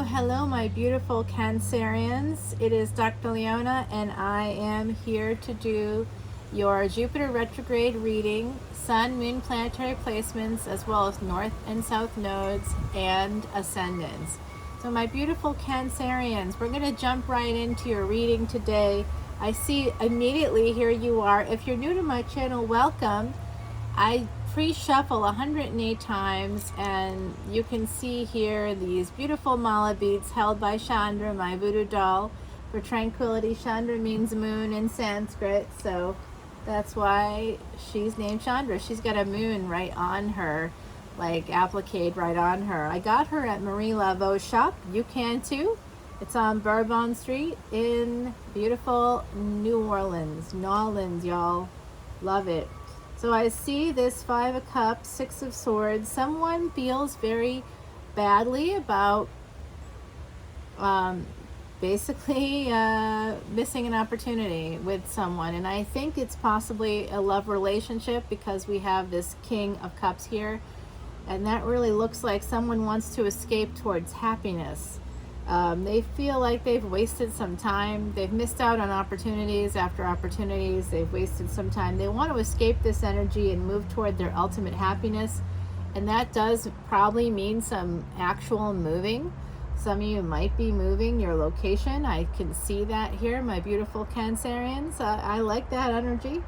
hello, my beautiful Cancerians. It is Dr. Leona, and I am here to do your Jupiter retrograde reading, Sun, Moon, planetary placements, as well as North and South nodes and ascendants. So, my beautiful Cancerians, we're going to jump right into your reading today. I see immediately here you are. If you're new to my channel, welcome. I pre-shuffle 108 times, and you can see here these beautiful mala beads held by Chandra, my voodoo doll, for tranquility. Chandra means moon in Sanskrit, so that's why she's named Chandra. She's got a moon right on her, like appliqued right on her. I got her at Marie Laveau's shop. You can too. It's on Bourbon Street in beautiful New Orleans. Y'all. Love it. So I see this 5 of Cups, 6 of Swords. Someone feels very badly about basically missing an opportunity with someone. And I think it's possibly a love relationship because we have this King of Cups here. And that really looks like someone wants to escape towards happiness. They feel like they've wasted some time. They've missed out on opportunities after opportunities. They've wasted some time. They want to escape this energy and move toward their ultimate happiness. And that does probably mean some actual moving. Some of you might be moving your location. I can see that here, my beautiful Cancerians. I like that energy.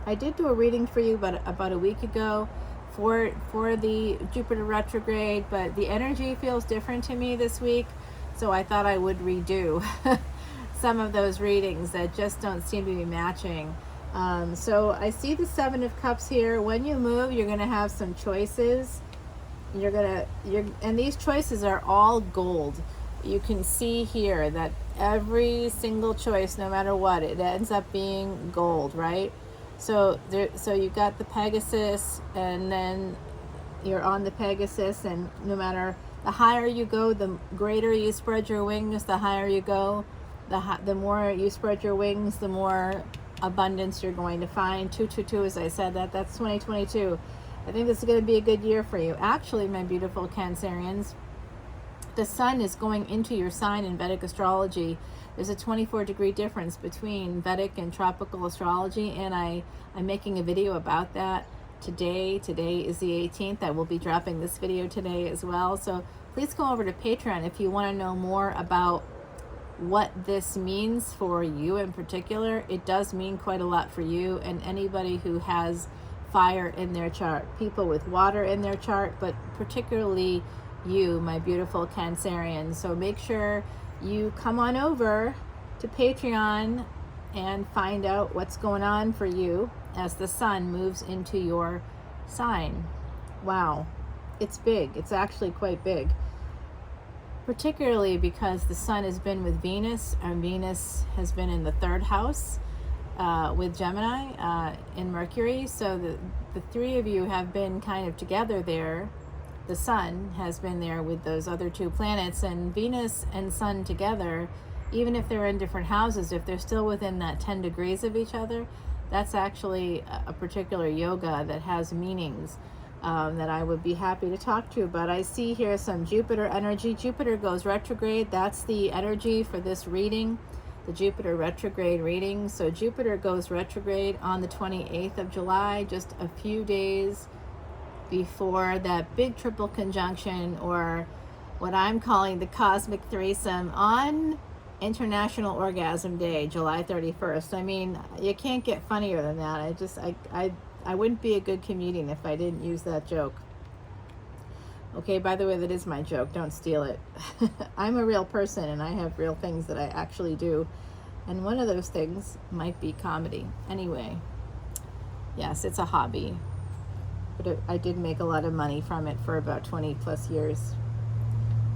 I did do a reading for you about a week ago for the Jupiter retrograde, but the energy feels different to me this week, so I thought I would redo some of those readings that just don't seem to be matching. So I see the 7 of Cups here. When you move, you're going to have some choices. And these choices are all gold. You can see here that every single choice, no matter what, it ends up being gold, right? So you got the Pegasus, and then you're on the Pegasus, and no matter, the higher you go, the greater you spread your wings. The higher you go, the more you spread your wings, the more abundance you're going to find. 222, as I said, that's 2022. I think this is going to be a good year for you. Actually, my beautiful Cancerians, the sun is going into your sign in Vedic astrology. There's a 24-degree difference between Vedic and tropical astrology, and I'm making a video about that today. Today is the 18th. I will be dropping this video today as well. So please go over to Patreon if you want to know more about what this means for you in particular. It does mean quite a lot for you and anybody who has fire in their chart, people with water in their chart, but particularly you, my beautiful Cancerian. So make sure you come on over to Patreon and find out what's going on for you as the sun moves into your sign. Wow, it's big. It's actually quite big, particularly because the sun has been with Venus, and Venus has been in the 3rd house with Gemini in Mercury. So the 3 of you have been kind of together there. The sun has been there with those other 2 planets, and Venus and sun together, even if they're in different houses, if they're still within that 10 degrees of each other, that's actually a particular yoga that has meanings that I would be happy to talk to you about. I see here some Jupiter energy. Jupiter goes retrograde. That's the energy for this reading, the Jupiter retrograde reading. So Jupiter goes retrograde on the 28th of July, just a few days before that big triple conjunction, or what I'm calling the cosmic threesome, on International Orgasm Day, July 31st. I mean, you can't get funnier than that. I wouldn't be a good comedian if I didn't use that joke. Okay, by the way, that is my joke. Don't steal it. I'm a real person, and I have real things that I actually do. And one of those things might be comedy. Anyway, yes, it's a hobby. But I did make a lot of money from it for about 20 plus years.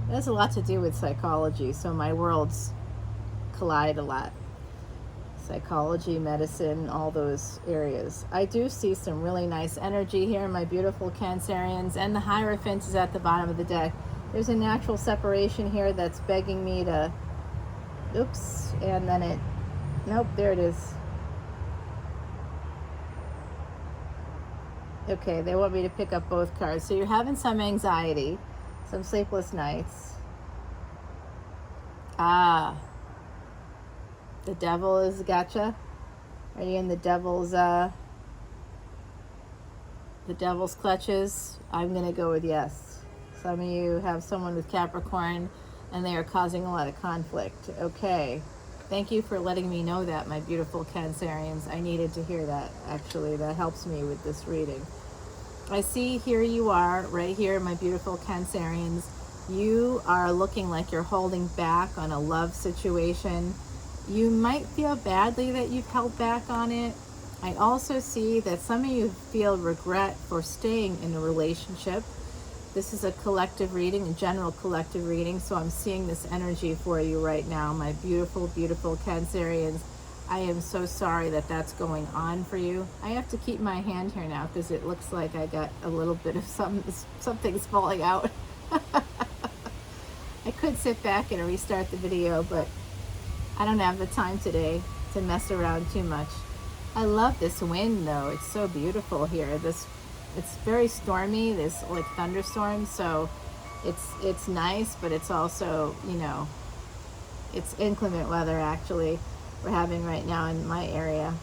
It has a lot to do with psychology, so my worlds collide a lot. Psychology, medicine, all those areas. I do see some really nice energy here, my beautiful Cancerians, and the Hierophant is at the bottom of the deck. There's a natural separation here that's begging me to, oops, and then nope, there it is. Okay, they want me to pick up both cards. So you're having some anxiety, some sleepless nights. Ah, the devil is gotcha. Are you in the devil's clutches? I'm gonna go with yes. Some of you have someone with Capricorn and they are causing a lot of conflict. Okay. Thank you for letting me know that, my beautiful Cancerians. I needed to hear that, actually. That helps me with this reading. I see here you are, right here, my beautiful Cancerians. You are looking like you're holding back on a love situation. You might feel badly that you've held back on it. I also see that some of you feel regret for staying in a relationship. This is a collective reading, a general collective reading, so I'm seeing this energy for you right now, my beautiful, beautiful Cancerians. I am so sorry that that's going on for you. I have to keep my hand here now because it looks like I got a little bit of something's falling out. I could sit back and restart the video, but I don't have the time today to mess around too much. I love this wind though. It's so beautiful here. It's very stormy, this like thunderstorm, so it's nice, but it's also, you know, it's inclement weather actually we're having right now in my area.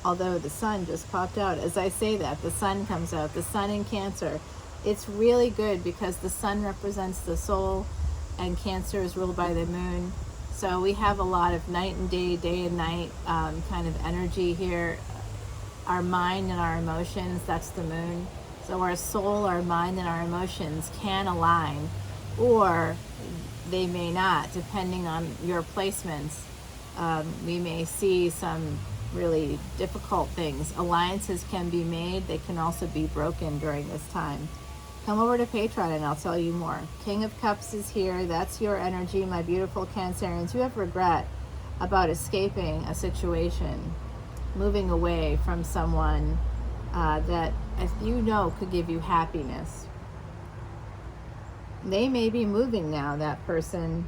Although the sun just popped out. As I say that, the sun comes out, the sun in Cancer. It's really good because the sun represents the soul and Cancer is ruled by the moon. So we have a lot of night and day, day and night kind of energy here. Our mind and our emotions, that's the moon. So our soul, our mind, and our emotions can align, or they may not, depending on your placements. We may see some really difficult things. Alliances can be made. They can also be broken during this time. Come over to Patreon and I'll tell you more. King of Cups is here. That's your energy, my beautiful Cancerians. You have regret about escaping a situation, moving away from someone that, as you know, could give you happiness. They may be moving now, that person,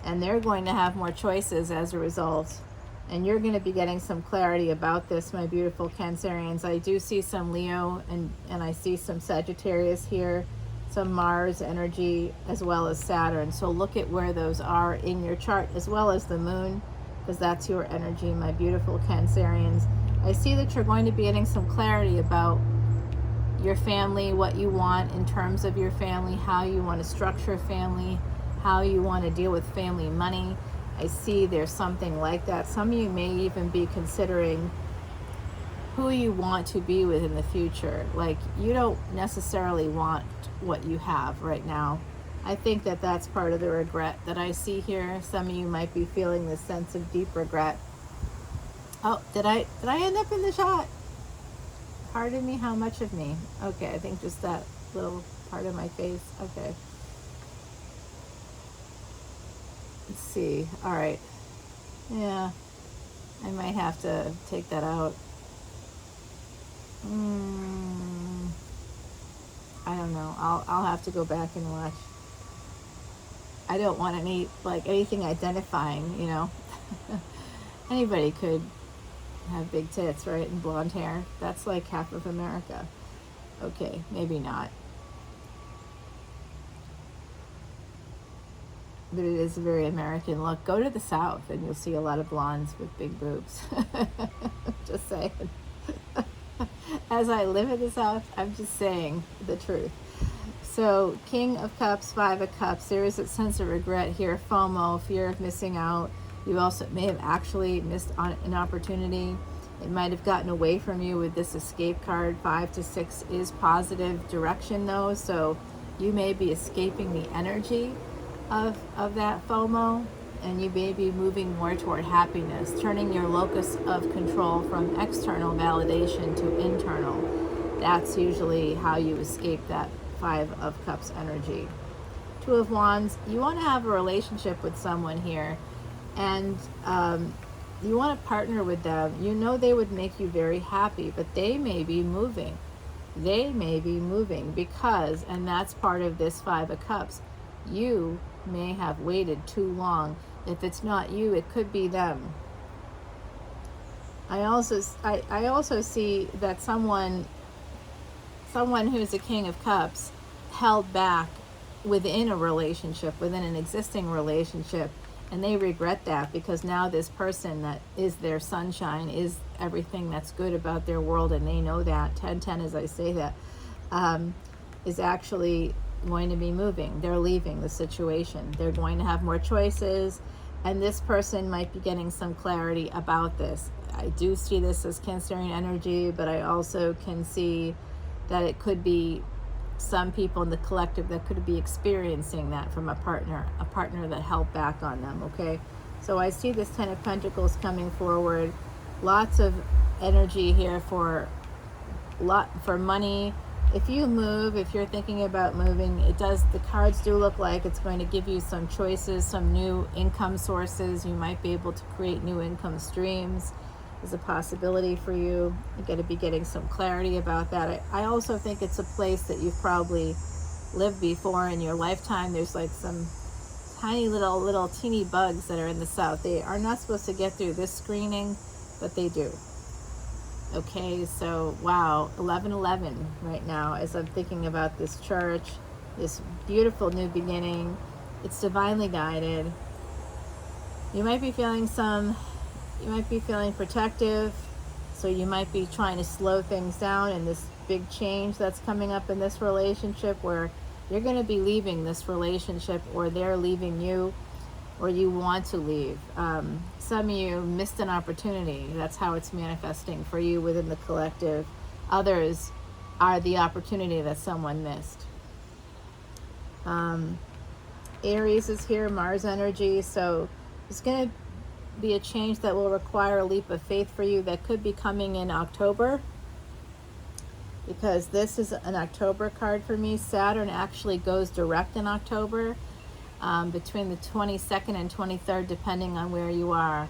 and they're going to have more choices as a result. And you're going to be getting some clarity about this, my beautiful Cancerians. I do see some Leo and I see some Sagittarius here, some Mars energy, as well as Saturn. So look at where those are in your chart, as well as the moon, because that's your energy, my beautiful Cancerians. I see that you're going to be getting some clarity about your family, what you want in terms of your family, how you want to structure family, how you want to deal with family money. I see there's something like that. Some of you may even be considering who you want to be with in the future. Like, you don't necessarily want what you have right now. I think that that's part of the regret that I see here. Some of you might be feeling this sense of deep regret. Oh, did I end up in the shot? Pardon me, how much of me? Okay, I think just that little part of my face. Okay. Let's see. All right. Yeah, I might have to take that out. I don't know. I'll have to go back and watch. I don't want anything identifying, you know. Anybody could have big tits, right, and blonde hair. That's like half of America. Okay, maybe not. But it is a very American look. Go to the South and you'll see a lot of blondes with big boobs. Just saying. As I live in the South, I'm just saying the truth. So, King of Cups, Five of Cups, there is a sense of regret here, FOMO, fear of missing out. You also may have actually missed an opportunity. It might have gotten away from you with this escape card. 5 to 6 is positive direction though, so you may be escaping the energy of that FOMO, and you may be moving more toward happiness, turning your locus of control from external validation to internal. That's usually how you escape that Five of Cups energy. Two of Wands, you want to have a relationship with someone here, and you want to partner with them. You know they would make you very happy, but they may be moving. They may be moving because, and that's part of this Five of Cups, you may have waited too long. If it's not you, it could be them. I also see that someone who's a King of Cups held back within a relationship, within an existing relationship, and they regret that because now this person that is their sunshine, is everything that's good about their world, and they know that 1010 as I say that, is actually going to be moving. They're leaving the situation. They're going to have more choices, and this person might be getting some clarity about this. I do see this as Cancerian energy, but I also can see that it could be some people in the collective that could be experiencing that from a partner that held back on them, okay? So I see this 10 of Pentacles coming forward. Lots of energy here for money. If you move, if you're thinking about moving, the cards do look like it's going to give you some choices, some new income sources. You might be able to create new income streams. Is a possibility for you. You're going to be getting some clarity about that. I also think it's a place that you've probably lived before in your lifetime. There's like some tiny little teeny bugs that are in the south. They are not supposed to get through this screening, but they do. Okay, so wow, 1111 right now as I'm thinking about this church, this beautiful new beginning. It's divinely guided. You might be feeling protective, so you might be trying to slow things down in this big change that's coming up in this relationship, where you're going to be leaving this relationship, or they're leaving you, or you want to leave. Some of you missed an opportunity. That's how it's manifesting for you within the collective. Others are the opportunity that someone missed. Aries is here, Mars energy, so it's going to be a change that will require a leap of faith for you. That could be coming in October, because this is an October card for me. Saturn actually goes direct in October, between the 22nd and 23rd, depending on where you are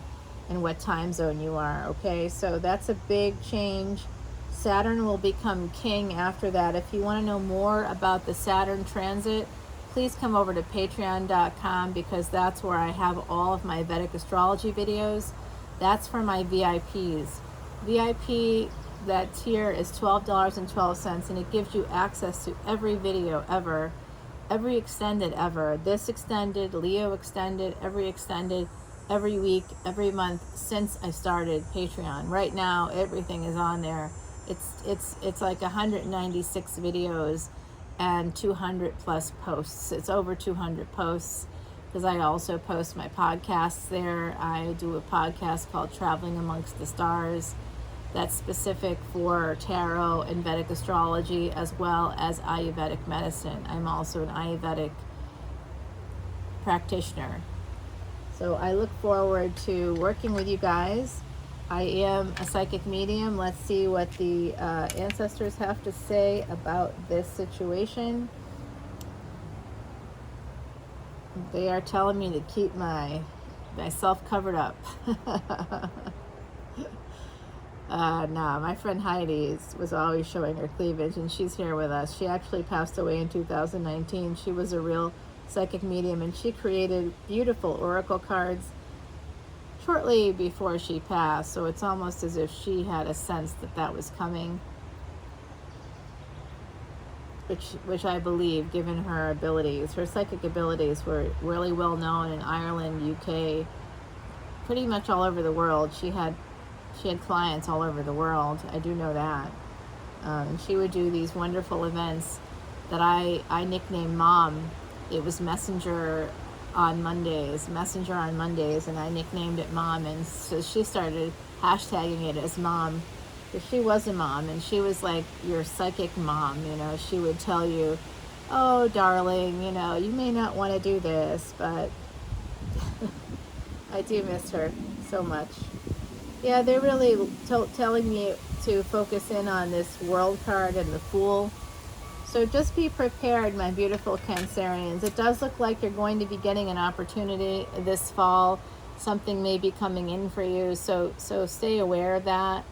and what time zone you are. Okay, so that's a big change. Saturn will become king after that. If you want to know more about the Saturn transit, please come over to patreon.com, because that's where I have all of my Vedic astrology videos. That's for my VIPs. VIP, that tier is $12.12, and it gives you access to every video ever, every extended ever. This extended, Leo extended, every week, every month since I started Patreon. Right now, everything is on there. It's like 196 videos and 200 plus posts. It's over 200 posts, because I also post my podcasts there. I do a podcast called Traveling Amongst the Stars that's specific for tarot and Vedic astrology, as well as Ayurvedic medicine. I'm also an Ayurvedic practitioner. So I look forward to working with you guys. I am a psychic medium. Let's see what the ancestors have to say about this situation. They are telling me to keep myself covered up. No, my friend Heidi was always showing her cleavage, and she's here with us. She actually passed away in 2019. She was a real psychic medium, and she created beautiful oracle cards shortly before she passed, so it's almost as if she had a sense that was coming, which I believe, given her abilities. Her psychic abilities were really well known in Ireland, UK, pretty much all over the world. She had clients all over the world. I do know that. And she would do these wonderful events that I nicknamed Mom. It was Messenger on Mondays, and I nicknamed it Mom, and so she started hashtagging it as Mom, because she was a mom, and she was like your psychic mom. She would tell you, oh darling, you may not want to do this, but I do miss her so much. Yeah, they're really telling me to focus in on this World card and the Fool. So just be prepared, my beautiful Cancerians. It does look like you're going to be getting an opportunity this fall. Something may be coming in for you. So stay aware of that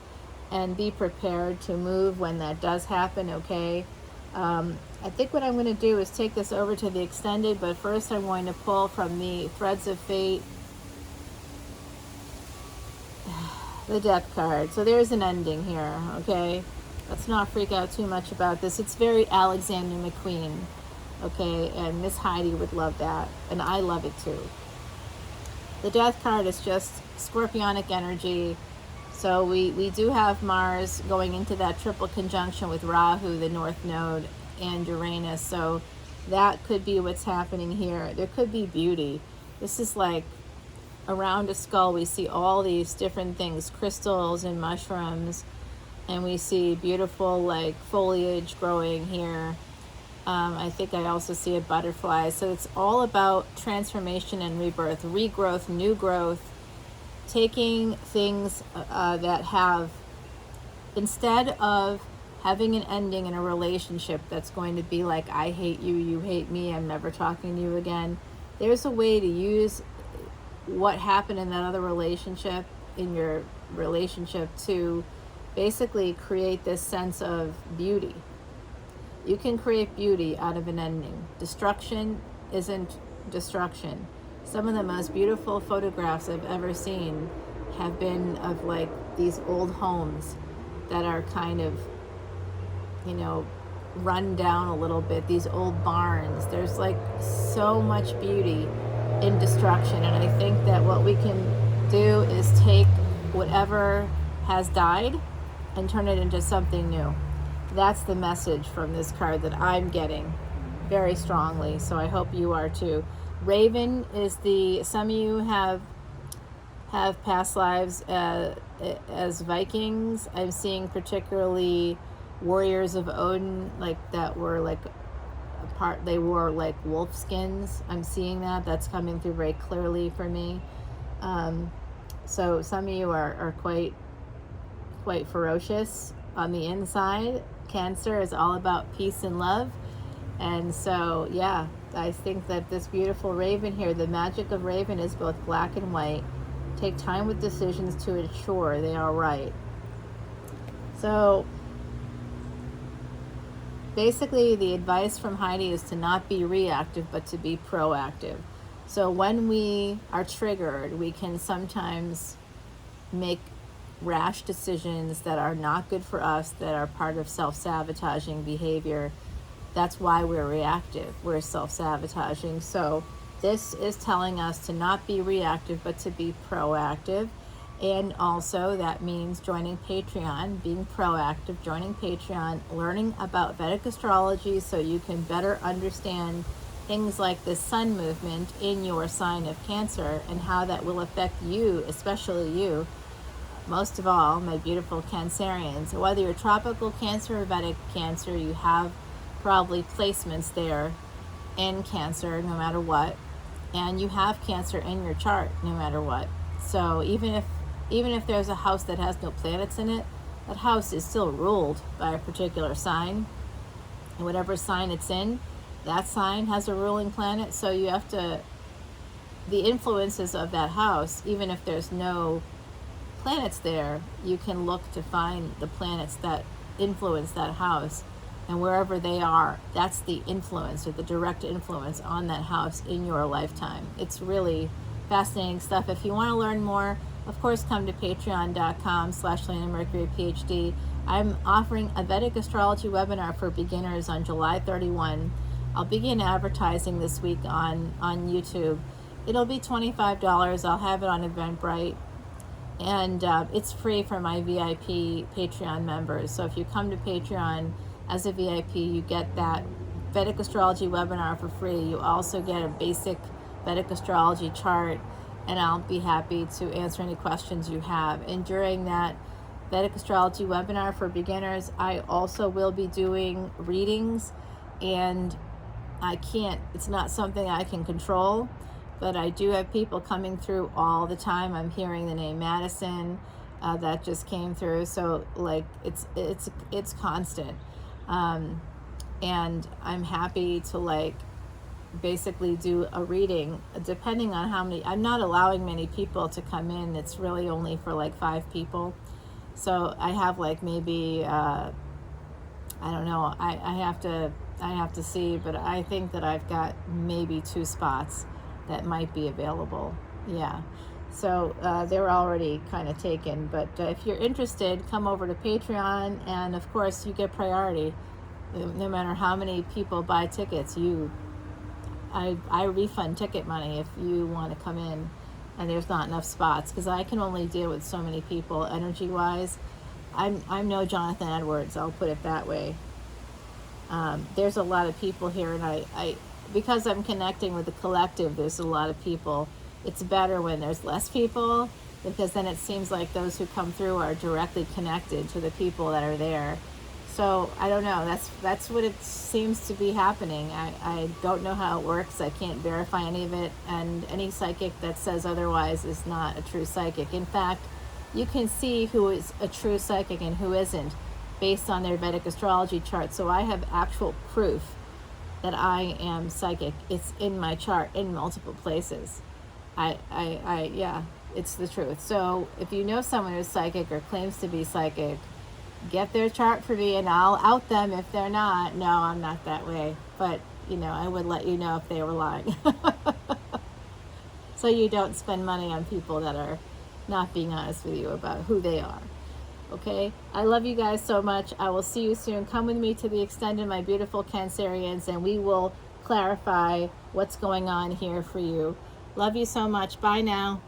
and be prepared to move when that does happen, okay? I think what I'm going to do is take this over to the extended, but first I'm going to pull from the Threads of Fate, the Death card. So there's an ending here, okay? Let's not freak out too much about this. It's very Alexander McQueen, okay? And Miss Heidi would love that, and I love it too. The Death card is just scorpionic energy. So we do have Mars going into that triple conjunction with Rahu, the North Node, and Uranus. So that could be what's happening here. There could be beauty. This is like around a skull. We see all these different things, crystals and mushrooms, and we see beautiful like foliage growing here. I think I also see a butterfly. So it's all about transformation and rebirth, regrowth, new growth, taking things that have, instead of having an ending in a relationship that's going to be like, I hate you, you hate me, I'm never talking to you again. There's a way to use what happened in that other relationship, in your relationship, to basically create this sense of beauty. You can create beauty out of an ending. Destruction isn't destruction. Some of the most beautiful photographs I've ever seen have been of like these old homes that are kind of, you know, run down a little bit, these old barns. There's like so much beauty in destruction, and I think that what we can do is take whatever has died and turn it into something new. That's the message from this card that I'm getting very strongly, so I hope you are too. Raven is some of you have past lives as Vikings. I'm seeing particularly warriors of Odin, like that were like they wore like wolf skins. I'm seeing that's coming through very clearly for me. So some of you are quite ferocious on the inside. Cancer is all about peace and love. And so, yeah, I think that this beautiful raven here, the magic of raven is both black and white. Take time with decisions to ensure they are right. So basically the advice from Heidi is to not be reactive, but to be proactive. So when we are triggered, we can sometimes make rash decisions that are not good for us, that are part of self-sabotaging behavior. That's why we're reactive. We're self-sabotaging. So this is telling us to not be reactive, but to be proactive. And also that means joining Patreon, being proactive, joining Patreon, learning about Vedic astrology so you can better understand things like the sun movement in your sign of Cancer and how that will affect you, especially you. Most of all, my beautiful Cancerians. Whether you're tropical Cancer or Vedic Cancer, you have probably placements there in Cancer no matter what, and you have Cancer in your chart no matter what. So even if there's a house that has no planets in it, that house is still ruled by a particular sign, and whatever sign it's in, that sign has a ruling planet. So you have to, the influences of that house, even if there's no planets there, you can look to find the planets that influence that house, and wherever they are, that's the influence or the direct influence on that house in your lifetime. It's really fascinating stuff. If you want to learn more, of course, come to patreon.com/leonamercuryphd. I'm offering a Vedic astrology webinar for beginners on July 31. I'll begin advertising this week on YouTube. It'll be $25. I'll have it on Eventbrite. And it's free for my VIP Patreon members. So if you come to Patreon as a VIP, you get that Vedic astrology webinar for free. You also get a basic Vedic astrology chart, and I'll be happy to answer any questions you have. And during that Vedic astrology webinar for beginners, I also will be doing readings, and it's not something I can control, but I do have people coming through all the time. I'm hearing the name Madison that just came through. So like it's constant. And I'm happy to like basically do a reading depending on how many. I'm not allowing many people to come in. It's really only for like 5 people. So I have like maybe I don't know. I have to see, but I think that I've got maybe 2 spots that might be available. Yeah. So they're already kind of taken, but if you're interested, come over to Patreon, and of course you get priority. No matter how many people buy tickets, I refund ticket money if you want to come in and there's not enough spots, because I can only deal with so many people energy wise. I'm no Jonathan Edwards, I'll put it that way. There's a lot of people here, and I because I'm connecting with the collective, there's a lot of people. It's better when there's less people, because then it seems like those who come through are directly connected to the people that are there. So I don't know, that's what it seems to be happening. I don't know how it works. I can't verify any of it, and any psychic that says otherwise is not a true psychic. In fact, you can see who is a true psychic and who isn't based on their Vedic astrology chart. So I have actual proof that I am psychic. It's in my chart in multiple places. Yeah, it's the truth. So if you know someone who's psychic or claims to be psychic, get their chart for me and I'll out them if they're not. No, I'm not that way. But, I would let you know if they were lying. So you don't spend money on people that are not being honest with you about who they are. Okay? I love you guys so much. I will see you soon. Come with me to the extended, my beautiful Cancerians, and we will clarify what's going on here for you. Love you so much. Bye now.